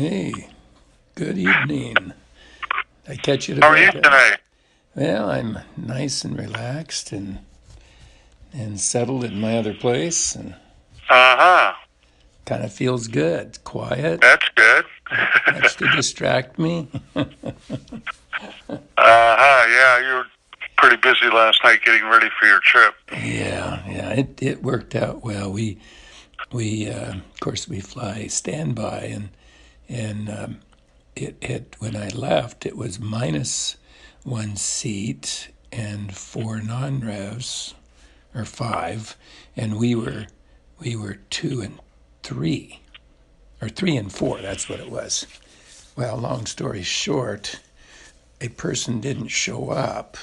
Hey, good evening. I catch you at a How are you bad time. tonight? Well, I'm nice and relaxed and settled in my other place, and Uh-huh. kind of feels good. Quiet, That's good. much to distract me. Uh-huh. Yeah, you were pretty busy last night getting ready for your trip. Yeah. It worked out well. We of course we fly standby, and it when I left it was minus one seat and four non-revs or five, and we were two and three, or three and four. That's what it was. Well, long story short, a person didn't show up.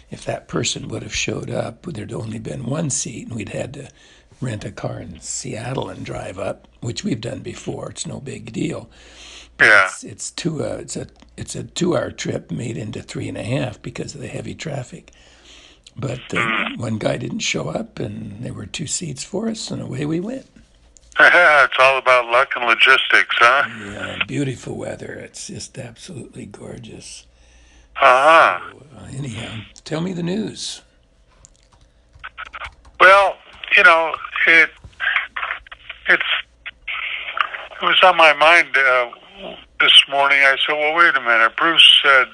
If that person would have showed up, there'd only been one seat, and we'd had to rent a car in Seattle and drive up, which we've done before. It's no big deal, but Yeah. it's a 2 hour trip made into 3.5 because of the heavy traffic. But Mm. one guy didn't show up, and there were two seats for us, and away we went. It's all about luck and logistics, huh? Yeah, beautiful weather. It's just absolutely gorgeous. Uh-huh. So, anyhow, tell me the news. Well, you know, it it's it was on my mind this morning. I said, well, wait a minute. Bruce said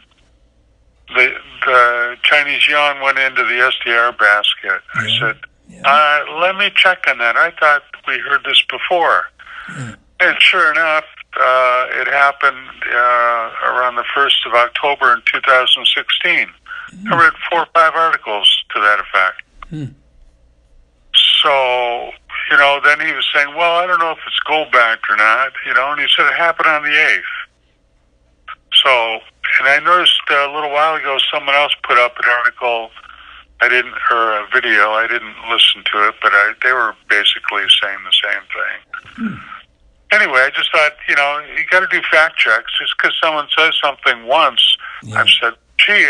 the Chinese yuan went into the SDR basket. I Yeah, said, yeah, let me check on that. I thought we heard this before. yeah. And sure enough, it happened around the 1st of October in 2016. I Mm, read 4 or 5 articles to that effect. mm, So, then he was saying, well, I don't know if it's gold backed or not, and he said it happened on the 8th. So, and I noticed a little while ago someone else put up an article, or a video, I didn't listen to it, but they were basically saying the same thing. mm. Anyway, I just thought, you got to do fact checks. Just because someone says something once, I've Yeah, said, gee,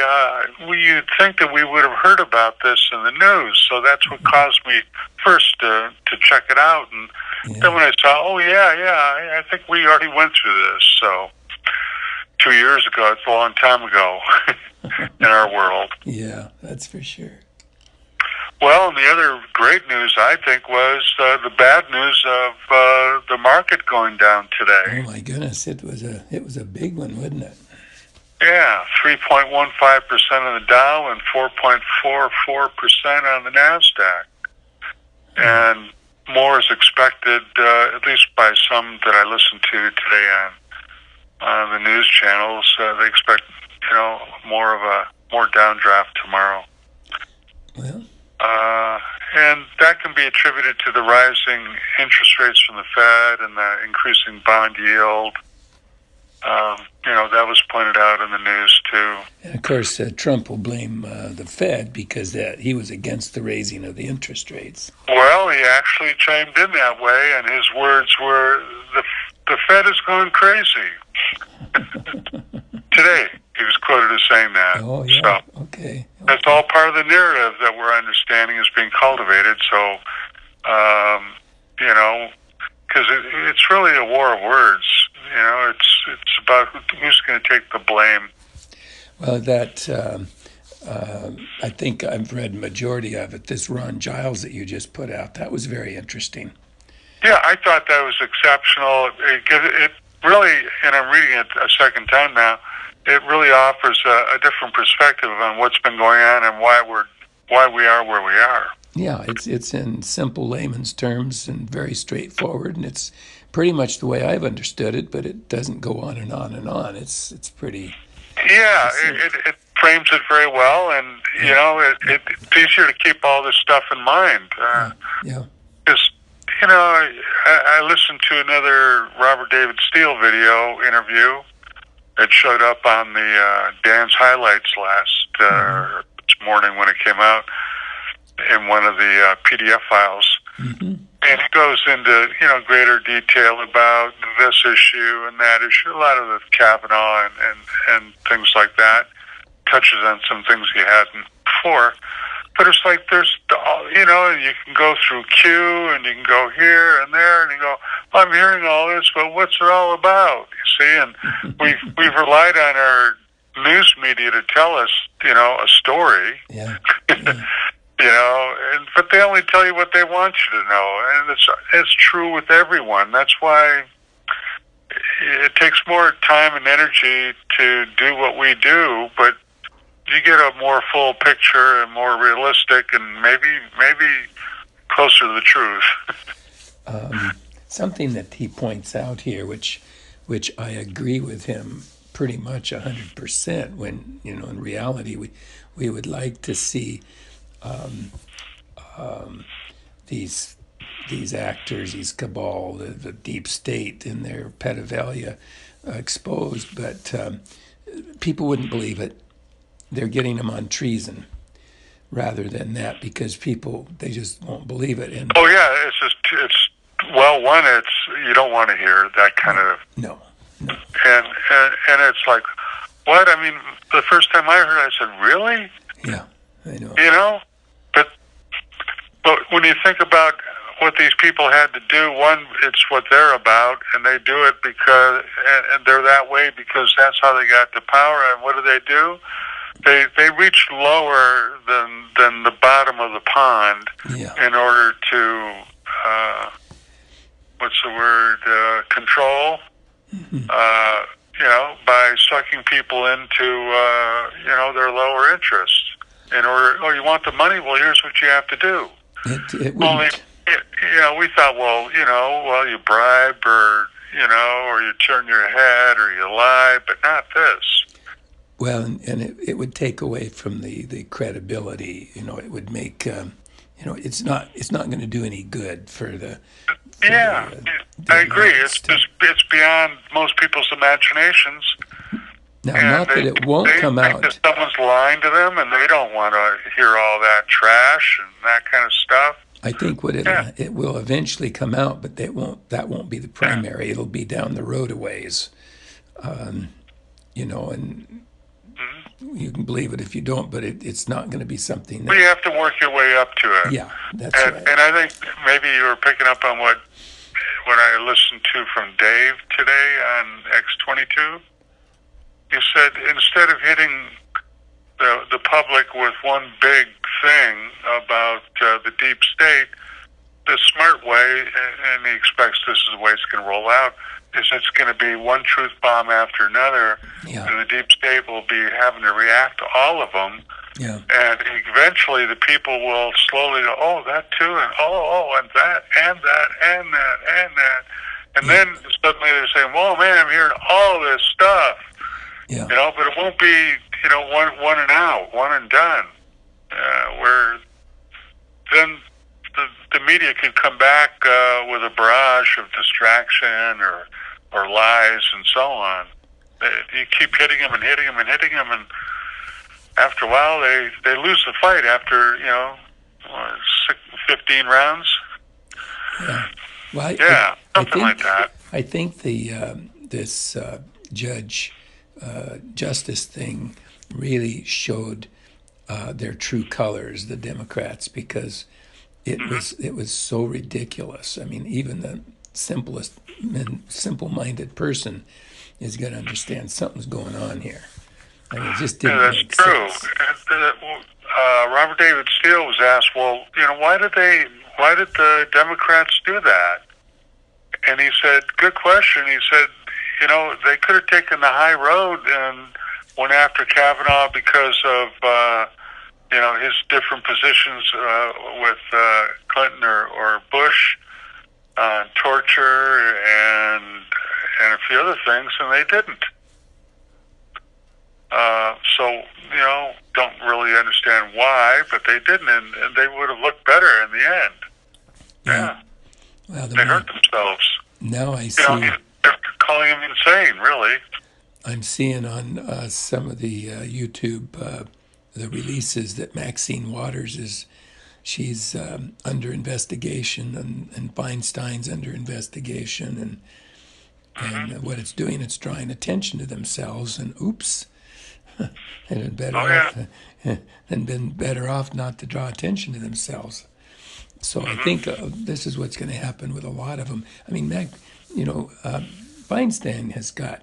you'd think that we would have heard about this in the news. So that's what caused me first to check it out. And then yeah, when I saw, oh, yeah, I think we already went through this. So 2 years ago, it's a long time ago in our world. yeah. That's for sure. Well, and the other great news, I think, was the bad news of the market going down Oh today. my goodness, it was a big one, wasn't it? Yeah, 3.15% on the Dow and 4.44% on the NASDAQ. Mm, And more is expected, at least by some that I listened to today on the news channels. They expect, more downdraft tomorrow. well, And that can be attributed to the rising interest rates from the Fed and the increasing bond yield. That was pointed out in the news too. and of course Trump will blame the Fed because he was against the raising of the interest rates. Well, he actually chimed in that way, and his words were, the Fed is going crazy. Today, he was quoted as saying that. Oh So yeah, okay, that's all part of the narrative that we're understanding is being cultivated. So, because it's really a war of words. It's about who's going to take the blame. well, I think I've read majority of it. This Ron Giles that you just put out, that was very interesting. Yeah, I thought that was exceptional. It really, and I'm reading it a second time now, it really offers a different perspective on what's been going on and why we are where we are. Yeah, it's in simple layman's terms and very straightforward, and it's pretty much the way I've understood it. But it doesn't go on and on and on. It's pretty Yeah, succinct. it frames it very well, and Yeah, it's easier to keep all this stuff in mind. yeah, yeah. Because I listened to another Robert David Steele video interview that showed up on the Dan's highlights Mm-hmm, this morning when it came out in one of the PDF files. mm-hmm. And he goes into, greater detail about this issue and that issue, a lot of the Kavanaugh and things like that. Touches on some things he hadn't before. But it's like you can go through Q and you can go here and there and you go, I'm hearing all this, but what's it all about? You see, and we've relied on our news media to tell us, a story. Yeah. But they only tell you what they want you to know, and it's true with everyone. That's why it takes more time and energy to do what we do, but you get a more full picture and more realistic and maybe closer to the truth. Something that he points out here, which I agree with him pretty much 100%. When in reality, we would like to see these actors, these cabal, the deep state, in their pedophilia exposed, but people wouldn't believe it. They're getting them on treason rather than that, because they just won't believe it. And oh yeah, it's you don't want to hear that kind of no, and it's like, what? I mean, the first time I heard it, I said, really? Yeah, I know. But when you think about what these people had to do, one, it's what they're about, and they do it because, and they're that way because that's how they got to power. And what do? They reach lower than the bottom of the pond in order to control. Mm-hmm. By sucking people into their lower interests. In order, you want the money? Well, here's what you have to do. It wouldn't. We thought, you bribe or you turn your head or you lie, but not this. Well, and it would take away from the credibility. It would make it's not going to do any good for the. I agree. It's beyond most people's imaginations. Now, not that it won't come out. That someone's lying to them, and they don't want to hear all that trash and that kind of stuff. I think it will eventually come out, but that won't be the primary. It'll be down the road a ways, and you can believe it if you don't, but it's not going to be something that... Well, you have to work your way up to it. Yeah, that's right. And I think maybe you were picking up on what I listened to from Dave today on X22. You said instead of hitting the public with one big thing about the deep state, the smart way, and he expects this is the way it's going to roll out, is it's going to be one truth bomb after another, and the deep state will be having to react to all of them, and eventually the people will slowly go, oh, that too, and and that, and that, and that, and that, and then suddenly they're saying, whoa, man, I'm hearing all this stuff, but it won't be, one and out, one and done, where then the media could come back with a barrage of distraction or lies and so on. You keep hitting them and hitting them and hitting them, and after a while they lose the fight after 15 rounds. Yeah, well, something like that. I think this justice thing really showed their true colors, the Democrats, because it was so ridiculous. I mean, even the simple-minded person is going to understand something's going on here. I mean, it just didn't make sense. That's true. Robert David Steele was asked, well, why did the Democrats do that? And he said, good question. He said, they could have taken the high road and went after Kavanaugh because of his different positions with Clinton or Bush on torture and a few other things, and they didn't. So don't really understand why, but they didn't, and they would have looked better in the end. Yeah. Well, they hurt themselves. Now I see. They're calling him insane, really. I'm seeing on some of the YouTube the releases that Maxine Waters she's under investigation, and Feinstein's under investigation, and what it's doing, it's drawing attention to themselves, and oops, and better Oh yeah. off and been better off not to draw attention to themselves. So I Hmm. think this is what's going to happen with a lot of them. I mean, Mac, Feinstein has got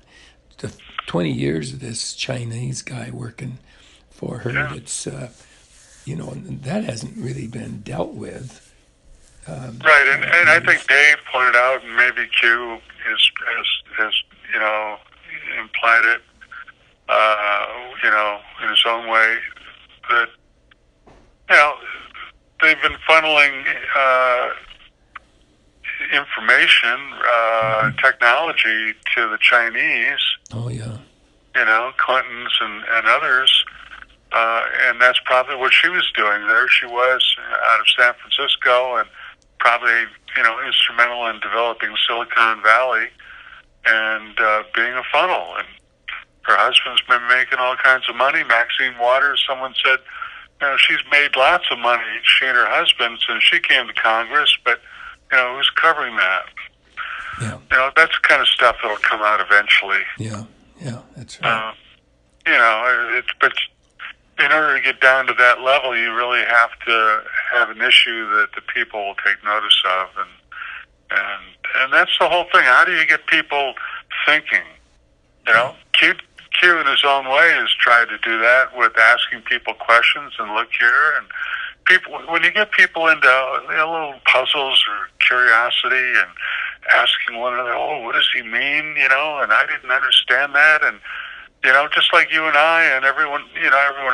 the 20 years of this Chinese guy working for her. Yeah. That's and that hasn't really been dealt with. Right, and I think Dave pointed out, and maybe Q is implied it, in his own way, that they've been funneling information, technology to the Chinese, Oh yeah, Clintons and others, and that's probably what she was doing there. She was out of San Francisco and probably, instrumental in developing Silicon Valley and being a funnel. And her husband's been making all kinds of money. Maxine Waters, someone said, she's made lots of money, she and her husband, since she came to Congress, but, who's covering that? yeah, That's the kind of stuff that'll come out eventually. yeah, that's right. But in order to get down to that level, you really have to have an issue that the people will take notice of, and that's the whole thing. How do you get people thinking? Q in his own way has tried to do that with asking people questions and look here, and people, when you get people into little puzzles or curiosity and asking one another, oh, what does he mean? And I didn't understand that, and just like you and I and everyone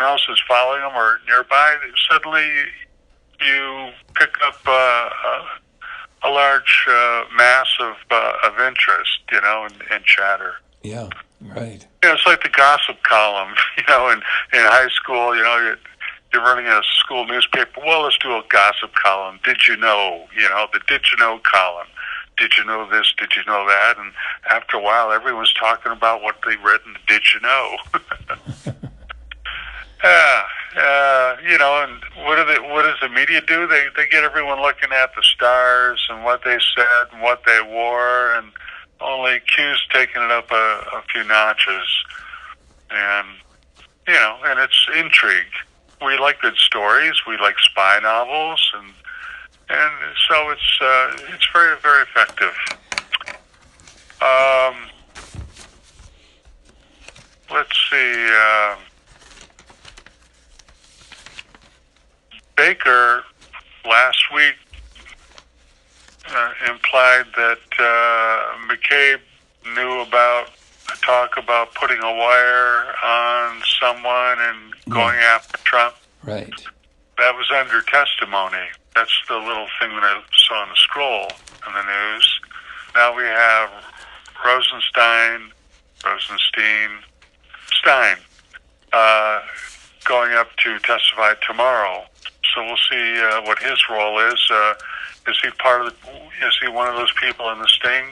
else is following them or nearby, suddenly you pick up a large mass of interest, and chatter. Yeah, right. It's like the gossip column, in high school, you're running a school newspaper. Well, let's do a gossip column. Did you know, the did you know column. Did you know this? Did you know that? And after a while, everyone's talking about what they read in the Did You Know? And what does the media do? They get everyone looking at the stars and what they said and what they wore, and only Q's taking it up a few notches. And, and it's intrigue. We like good stories. We like spy novels, and so it's very, very effective. Let's see. Baker last week implied that McCabe knew about talk about putting a wire on someone and going after Trump. Right. That was under testimony. That's the little thing that I saw on the scroll in the news. Now we have Stein, going up to testify tomorrow. So we'll see what his role is. Is he one of those people in the sting?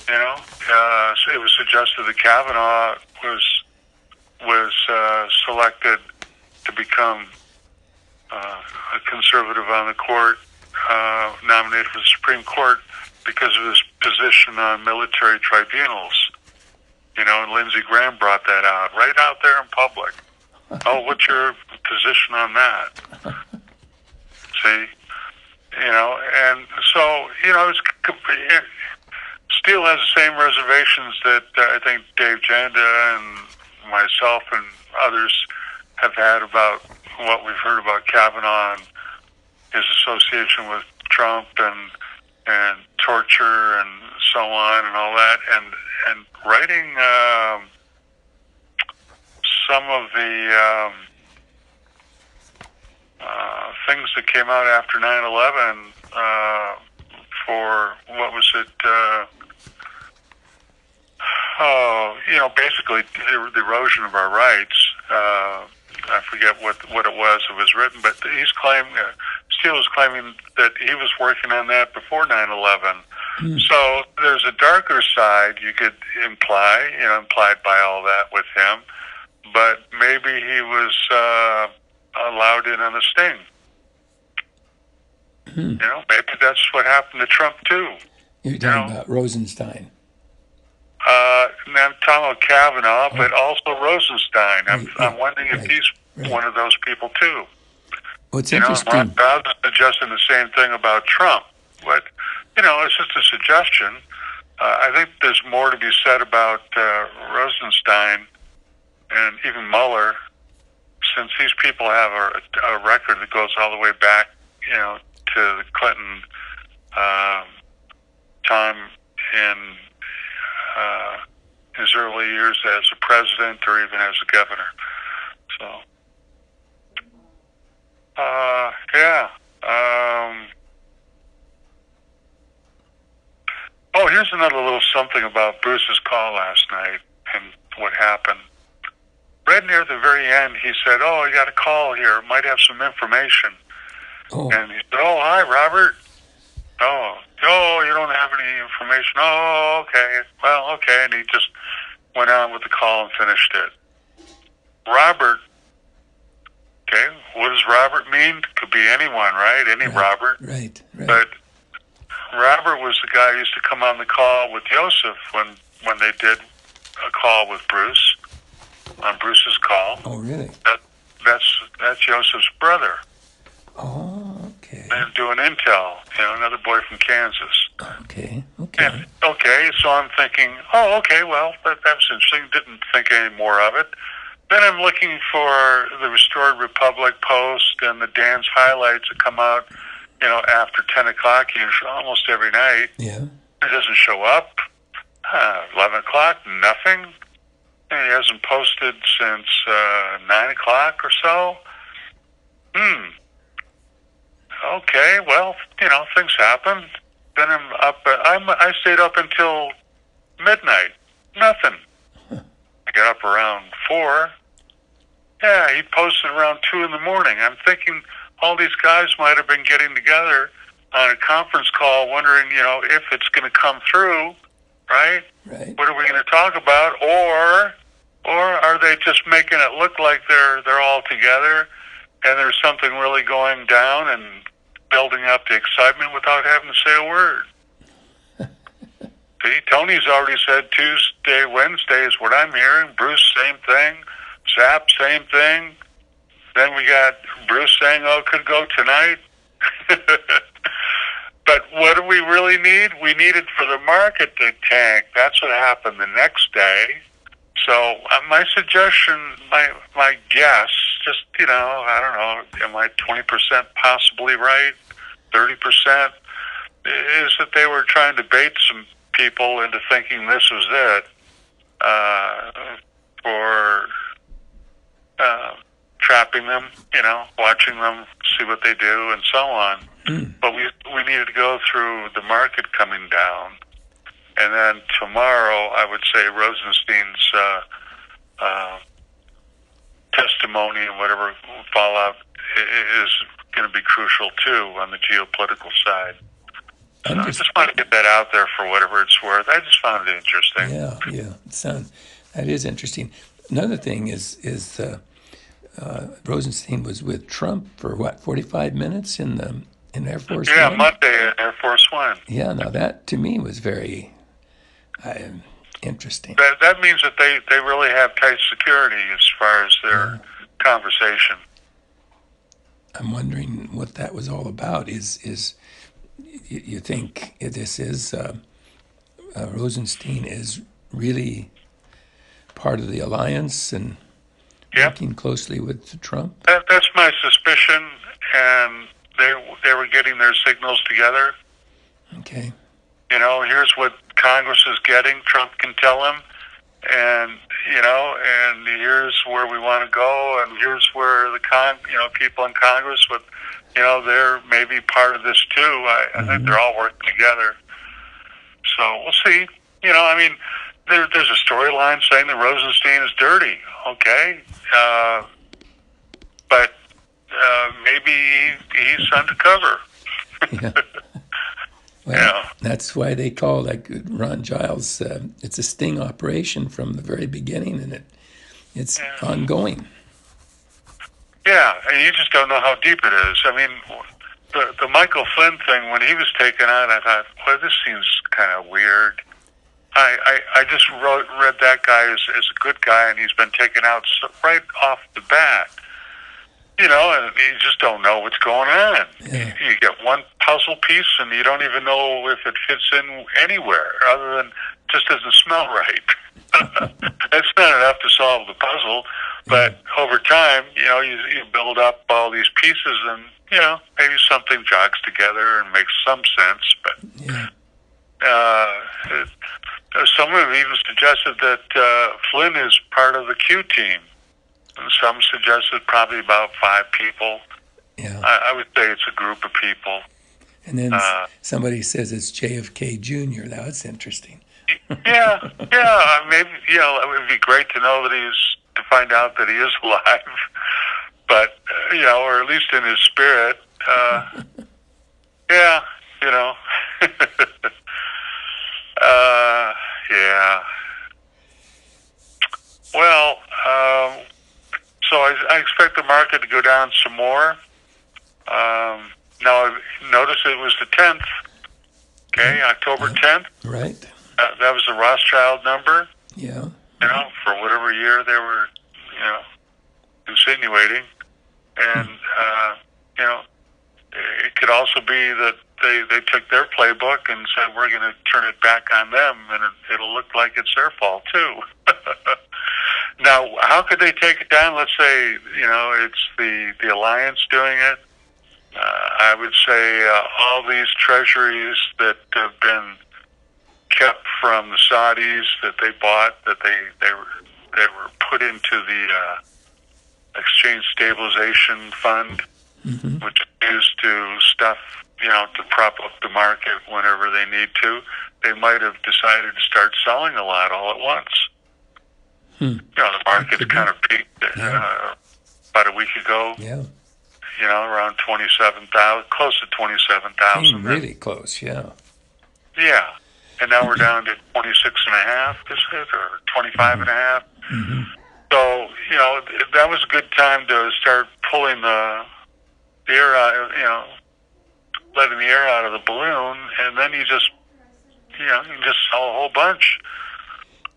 So it was suggested that Kavanaugh was selected to become a conservative on the court, nominated for the Supreme Court because of his position on military tribunals. And Lindsey Graham brought that out right out there in public. Oh, what's your position on that? See, and so Steele has the same reservations that I think Dave Janda and myself and others have had about what we've heard about Kavanaugh and his association with Trump and torture and so on and all that, and writing some of the things that came out after 9/11 for what was it? Basically the erosion of our rights. I forget what it was that was written, but he's claiming, Steele is claiming that he was working on that before 9/11. So there's a darker side you could imply, implied by all that with him, but maybe he was allowed in on the sting. Maybe that's what happened to Trump too. You're talking about Rosenstein. No, I'm talking about Kavanaugh, but also Rosenstein. I'm Yeah, wondering if he's one of those people too. Well, it's And Ron interesting. Dowd is suggesting the same thing about Trump, but it's just a suggestion. I think there's more to be said about Rosenstein and even Mueller, since these people have a record that goes all the way back, to the Clinton time in his early years as a president or even as a governor. So, yeah. Oh, here's another little something about Bruce's call last night and what happened. Right near the very end, he said, "Oh, you got a call here. Might have some information." Oh, And he said, "Oh, hi, Robert. Oh, you don't have any information. Oh, okay. Well, okay." And he just went on with the call and finished it. Robert, okay, what does Robert mean? Could be anyone, right? Any Robert. right. But Robert was the guy who used to come on the call with Joseph when they did a call with Bruce, on Bruce's call. Oh, really? That's Joseph's brother. Oh, okay. They're doing Intel, another boy from Kansas. Okay. And, so I'm thinking, oh, okay, well, that's interesting. Didn't think any more of it. Then I'm looking for the Restored Republic Post and the dance highlights that come out, after 10 o'clock, usually, almost every night. Yeah. It doesn't show up. 11 o'clock, nothing. And he hasn't posted since 9 o'clock or so. Okay, well, things happen. Then I'm up. I stayed up until midnight. Nothing. I got up around 4. Yeah, he posted around 2 in the morning. I'm thinking all these guys might have been getting together on a conference call, wondering, if it's going to come through, right? Right. What are we going to talk about? Or are they just making it look like they're all together and there's something really going down and building up the excitement without having to say a word? See, Tony's already said Tuesday, Wednesday is what I'm hearing. Bruce, same thing. Zap, same thing. Then we got Bruce saying, "Oh, it could go tonight." But what do we really need? We need it for the market to tank. That's what happened the next day. So my suggestion, my guess, just, I don't know, am I 20% possibly right? 30%? Is that they were trying to bait some people into thinking this was it, for trapping them, watching them, see what they do, and so on. But we needed to go through the market coming down. And then tomorrow, I would say Rosenstein's testimony and whatever fallout is going to be crucial, too, on the geopolitical side. So I just want to get that out there for whatever it's worth. I just found it interesting. Yeah. That is interesting. Another thing is Rosenstein was with Trump for 45 minutes in Air Force One? Yeah, Monday in Air Force One. Yeah, now that to me was very interesting. That means that they really have tight security as far as their conversation. I'm wondering what that was all about. Is you think this is Rosenstein is really part of the alliance and working closely with Trump? That's my suspicion, and they were getting their signals together. Okay. Here's what Congress is getting. Trump can tell them, and and here's where we want to go, and here's where the people in Congress with, they're maybe part of this too. I think they're all working together. So we'll see. There's a storyline saying that Rosenstein is dirty. Okay, but maybe he's undercover. Yeah. Well, that's why they call, like Ron Giles, it's a sting operation from the very beginning, and it's ongoing. Yeah, and you just don't know how deep it is. I mean, the Michael Flynn thing, when he was taken out, I thought, well, this seems kind of weird. I just read that guy as a good guy, and he's been taken out right off the bat. You know, and you just don't know what's going on. Yeah. You get one puzzle piece, and you don't even know if it fits in anywhere, other than just doesn't smell right. That's not enough to solve the puzzle. But over time, you know, you build up all these pieces, and you know, maybe something jogs together and makes some sense. But someone have even suggested that Flynn is part of the Q team. And some suggested probably about 5 people. Yeah. I would say it's a group of people. And then somebody says it's JFK Jr. That's interesting. Yeah, maybe. Yeah, it would be great to know that to find out that he is alive. But you know, or at least in his spirit. Yeah, you know. Yeah. Well, so I expect the market to go down some more. Now, notice it was the 10th. Okay, October 10th. Right. That was the Rothschild number. Yeah. You know, for whatever year they were, you know, insinuating. And, you know, it could also be that they took their playbook and said, we're going to turn it back on them, and it'll look like it's their fault, too. Now, how could they take it down? Let's say, you know, it's the alliance doing it. I would say all these treasuries that have been kept from the Saudis that they bought, that they were put into the Exchange Stabilization Fund, which is used to stuff, you know, to prop up the market whenever they need to. They might have decided to start selling a lot all at once. You know, the market's kind of peaked about a week ago. Yeah. You know, around 27,000, close to 27,000. Really close, yeah. Yeah. And now we're down to 26 and a half, is it? Or 25 and a half. So, you know, that was a good time to start pulling the air out, you know, letting the air out of the balloon, and then you just, you know, you just sell a whole bunch.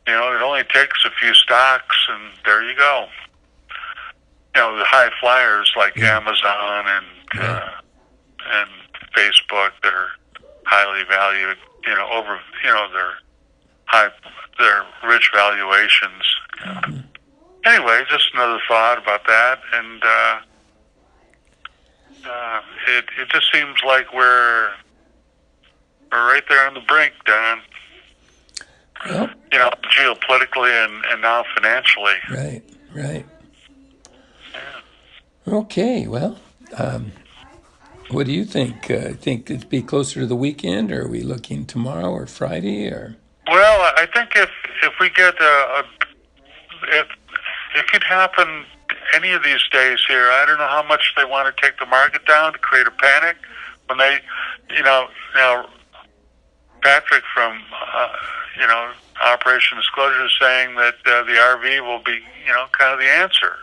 You know, it only takes a few stocks, and there you go. You know, the high flyers like Amazon and Facebook that are highly valued. You know, over, you know, their rich valuations. Anyway, just another thought about that, and it just seems like we're right there on the brink, Don. Well, you know, geopolitically and now financially. Right. Yeah. Okay, well, what do you think? Think it'd be closer to the weekend, or are we looking tomorrow or Friday, or? Well, I think if we get if it could happen any of these days here, I don't know how much they want to take the market down to create a panic when they, you know, now Patrick from you know, Operation Disclosure is saying that the RV will be, you know, kind of the answer,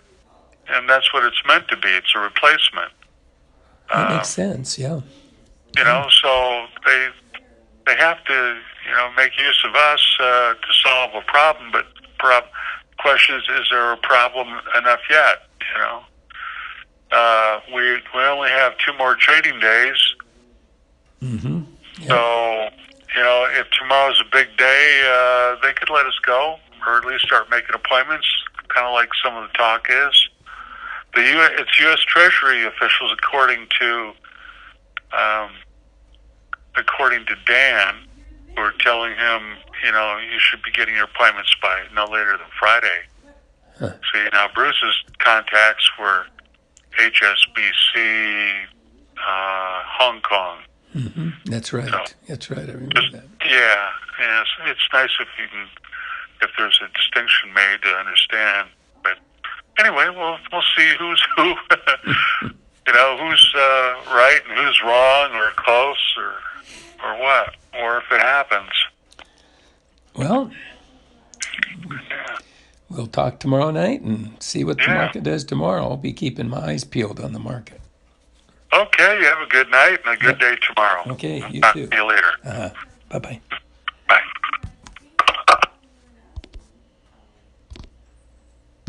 and that's what it's meant to be. It's a replacement. That makes sense, yeah. You know, so they have to, you know, make use of us to solve a problem, but the question is there a problem enough yet, you know? We only have 2 more trading days. Yeah. So, you know, if tomorrow's a big day, they could let us go, or at least start making appointments, kind of like some of the talk is. It's U.S. Treasury officials, according to Dan, who are telling him, you know, you should be getting your appointments by no later than Friday. See, now Bruce's contacts were HSBC, Hong Kong. That's right. So, That's right. I remember that. Yeah. It's nice if there's a distinction made to understand. But anyway, we'll see who's who. You know, who's right and who's wrong, or close, or what, or if it happens. Well, we'll talk tomorrow night and see what the market does tomorrow. I'll be keeping my eyes peeled on the market. Okay, you have a good night and a good day tomorrow. Okay, you I'll too. talk to you later. Bye-bye.